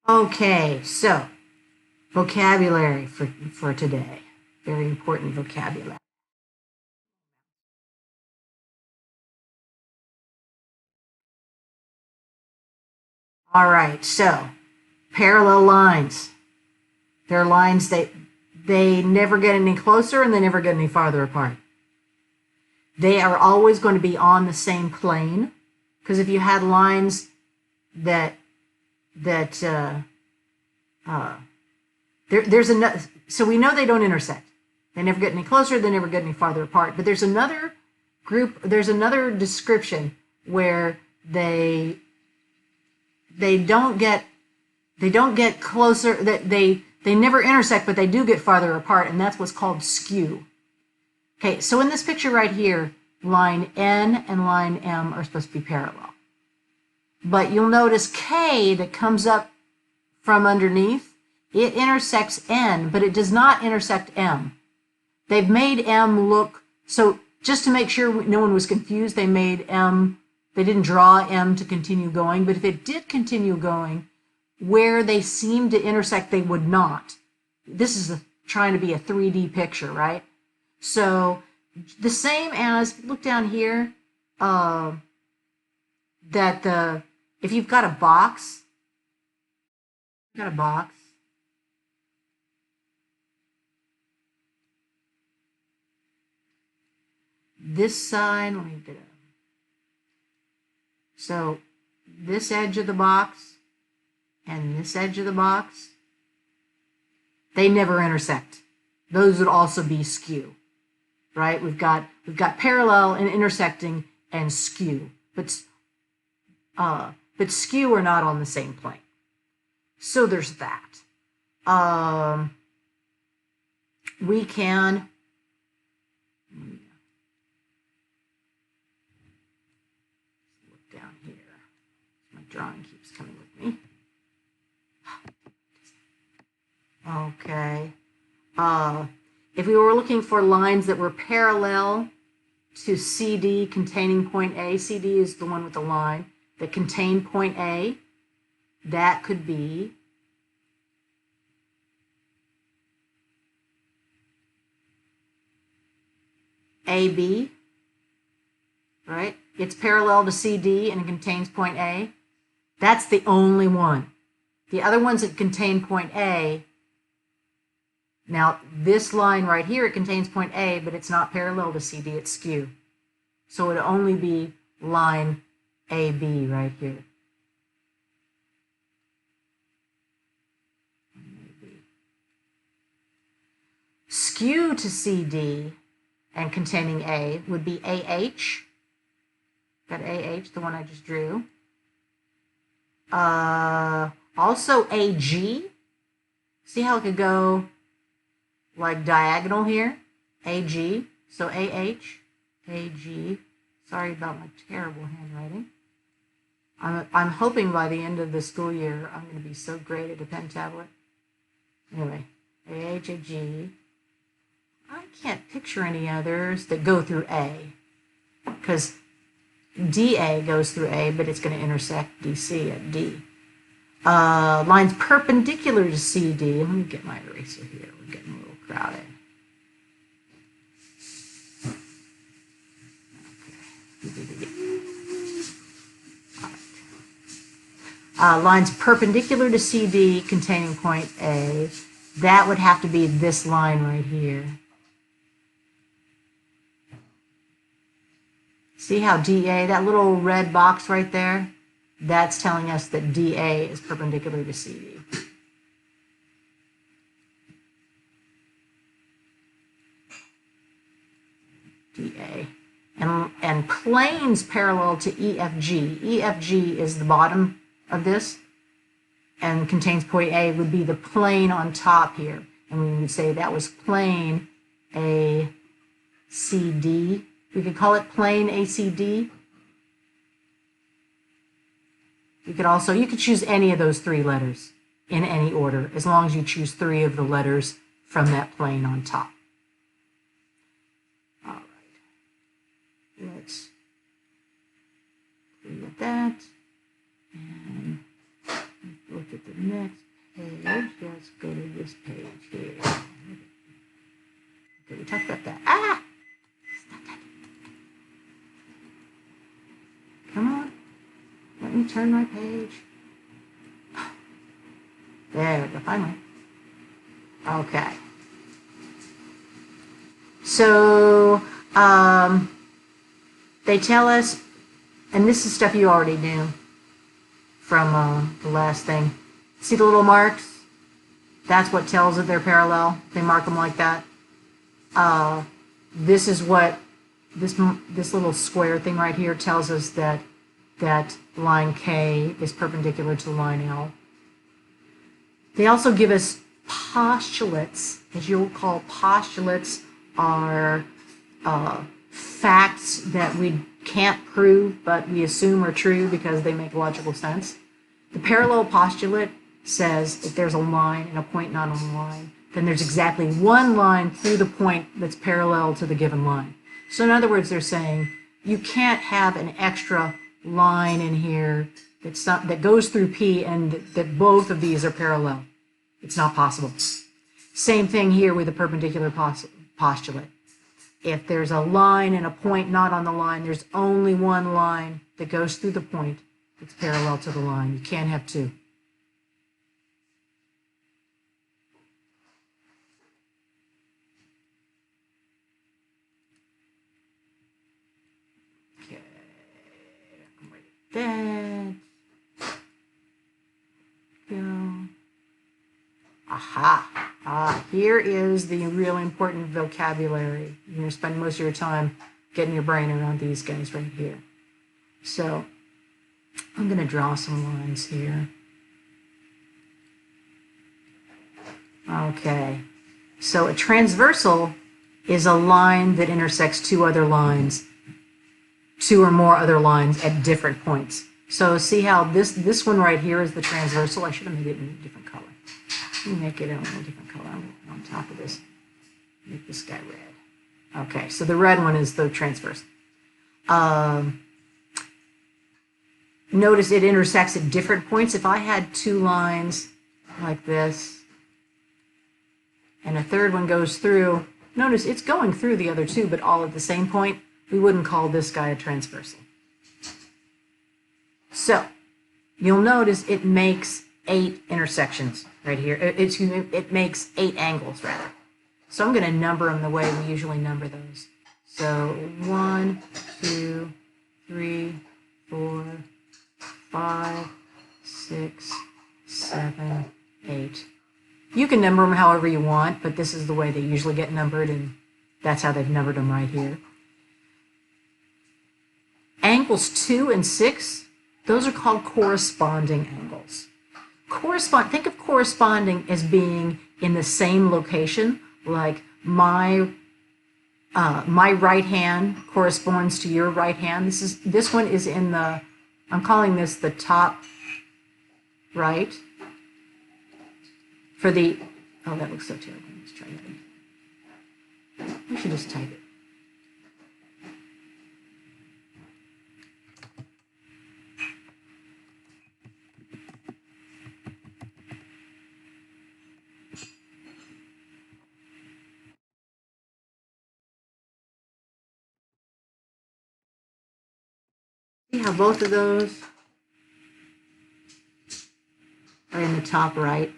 Okay, so vocabulary for today. Very important vocabulary. All right, so parallel lines. They're lines they never get any closer and they never get any farther apart. They are always going to be on the same plane, because if you had lines that that uh, there's another, so we know they don't intersect. They never get any closer. They never get any farther apart. But there's another group. There's another description where they don't get closer. That they never intersect, but they do get farther apart, and that's what's called skew. Okay, so in this picture right here, line N and line M are supposed to be parallel. But you'll notice K that comes up from underneath, it intersects N, but it does not intersect M. They've made M look, so just to make sure no one was confused, they made M, they didn't draw M to continue going, but if it did continue going, where they seem to intersect, they would not. This is trying to be a 3D picture, right? So the same as, look down here, if you've got a box, this side, let me get it. So this edge of the box and this edge of the box, they never intersect. Those would also be skew, right? We've got parallel and intersecting and skew, but skew are not on the same plane. So there's that. We can look down here. My drawing keeps coming with me. Okay. If we were looking for lines that were parallel to CD containing point A, CD is the one with the line that contained point A, that could be AB, right? It's parallel to CD and it contains point A. That's the only one. The other ones that contain point A, now this line right here, it contains point A, but it's not parallel to CD, it's skew. So it would only be line AB right here. Skew to CD and containing A would be AH. Got AH, the one I just drew. Also AG. See how it could go like diagonal here? AG. So AH, AG. Sorry about my terrible handwriting. I'm hoping by the end of the school year I'm going to be so great at a pen tablet. Anyway, AH, AG. I can't picture any others that go through A, because DA goes through A, but it's going to intersect DC at D. Lines perpendicular to CD. Let me get my eraser here. We're getting a little crowded. Lines perpendicular to CD containing point A. That would have to be this line right here. See how DA, that little red box right there, that's telling us that DA is perpendicular to CD. DA. And planes parallel to EFG. EFG is the bottom of this and contains point A, would be the plane on top here. And we would say that was plane ACD. We could call it plane ACD. You could choose any of those three letters in any order, as long as you choose three of the letters from that plane on top. All right. Let's look at that. And look at the next page. Let's go to this page here. Okay, we talked about that. Ah! Stop that. Come on. Let me turn my page. There we go, finally. Okay. So, they tell us, and this is stuff you already knew from the last thing. See the little marks? That's what tells that they're parallel. They mark them like that. This is what this little square thing right here tells us that line K is perpendicular to line L. They also give us postulates. As you'll call, postulates are facts that we can't prove, but we assume are true because they make logical sense. The parallel postulate says if there's a line and a point not on the line, then there's exactly one line through the point that's parallel to the given line. So in other words, they're saying you can't have an extra line in here that goes through P and that both of these are parallel. It's not possible. Same thing here with the perpendicular postulate. If there's a line and a point not on the line, there's only one line that goes through the point that's parallel to the line. You can't have two. Okay, that. Go. Aha. Here is the really important vocabulary. You're going to spend most of your time getting your brain around these guys right here. So I'm going to draw some lines here. Okay. So a transversal is a line that intersects two other lines, two or more other lines at different points. So see how this one right here is the transversal. I should have made it in a different color. Let me make it in a little different color on top of this. Make this guy red. Okay, so the red one is the transverse. Notice it intersects at different points. If I had two lines like this, and a third one goes through, notice it's going through the other two, but all at the same point, we wouldn't call this guy a transversal. So, you'll notice it makes 8 intersections right here. It makes 8 angles, rather. So I'm going to number them the way we usually number those. So 1, 2, 3, 4, 5, 6, 7, 8. You can number them however you want, but this is the way they usually get numbered, and that's how they've numbered them right here. Angles 2 and 6, those are called corresponding angles. Think of corresponding as being in the same location, like my right hand corresponds to your right hand. This one is in the, I'm calling this the top right. For the, oh, that looks so terrible. Let's try that. We should just type it. See how both of those are in the top right?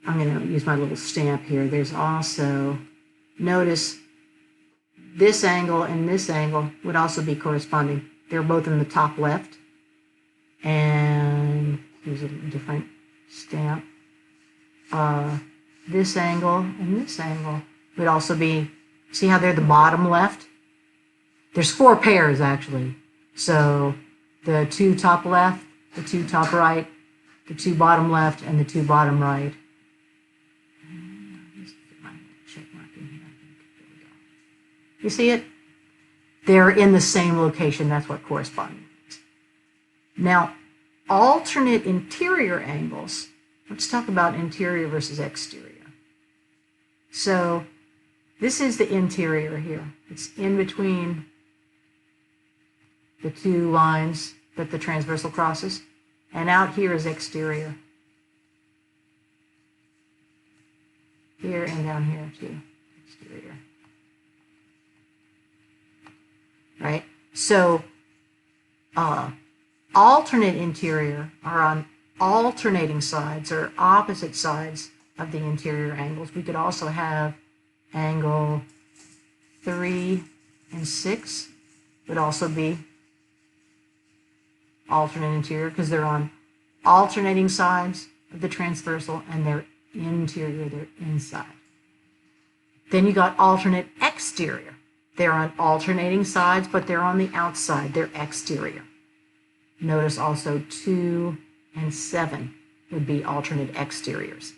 I'm going to use my little stamp here. There's also, notice this angle and this angle would also be corresponding. They're both in the top left. And use a different stamp. This angle and this angle would also be, see how they're the bottom left? There's 4 pairs actually. So the 2 top left, the 2 top right, the 2 bottom left, and the 2 bottom right. You see it? They're in the same location. That's what corresponding means. Now, alternate interior angles. Let's talk about interior versus exterior. So this is the interior here. It's in between the 2 lines that the transversal crosses. And out here is exterior. Here and down here too, exterior. Right? So alternate interior are on alternating sides or opposite sides of the interior angles. We could also have angle 3 and 6 would also be alternate interior because they're on alternating sides of the transversal and they're interior, they're inside. Then you got alternate exterior. They're on alternating sides, but they're on the outside, they're exterior. Notice also 2 and 7 would be alternate exteriors.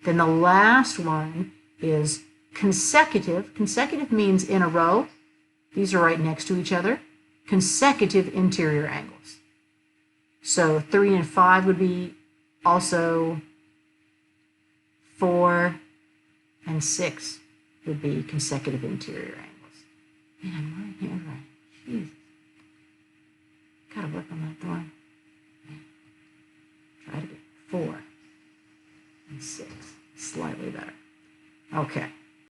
Then the last one is consecutive. Consecutive means in a row. These are right next to each other. Consecutive interior angles. So 3 and 5 would be also 4 and 6 would be consecutive interior angles. Man, my handwriting. Jeez. Gotta work on that drawing. Try it again. 4 and 6. Slightly better. Okay.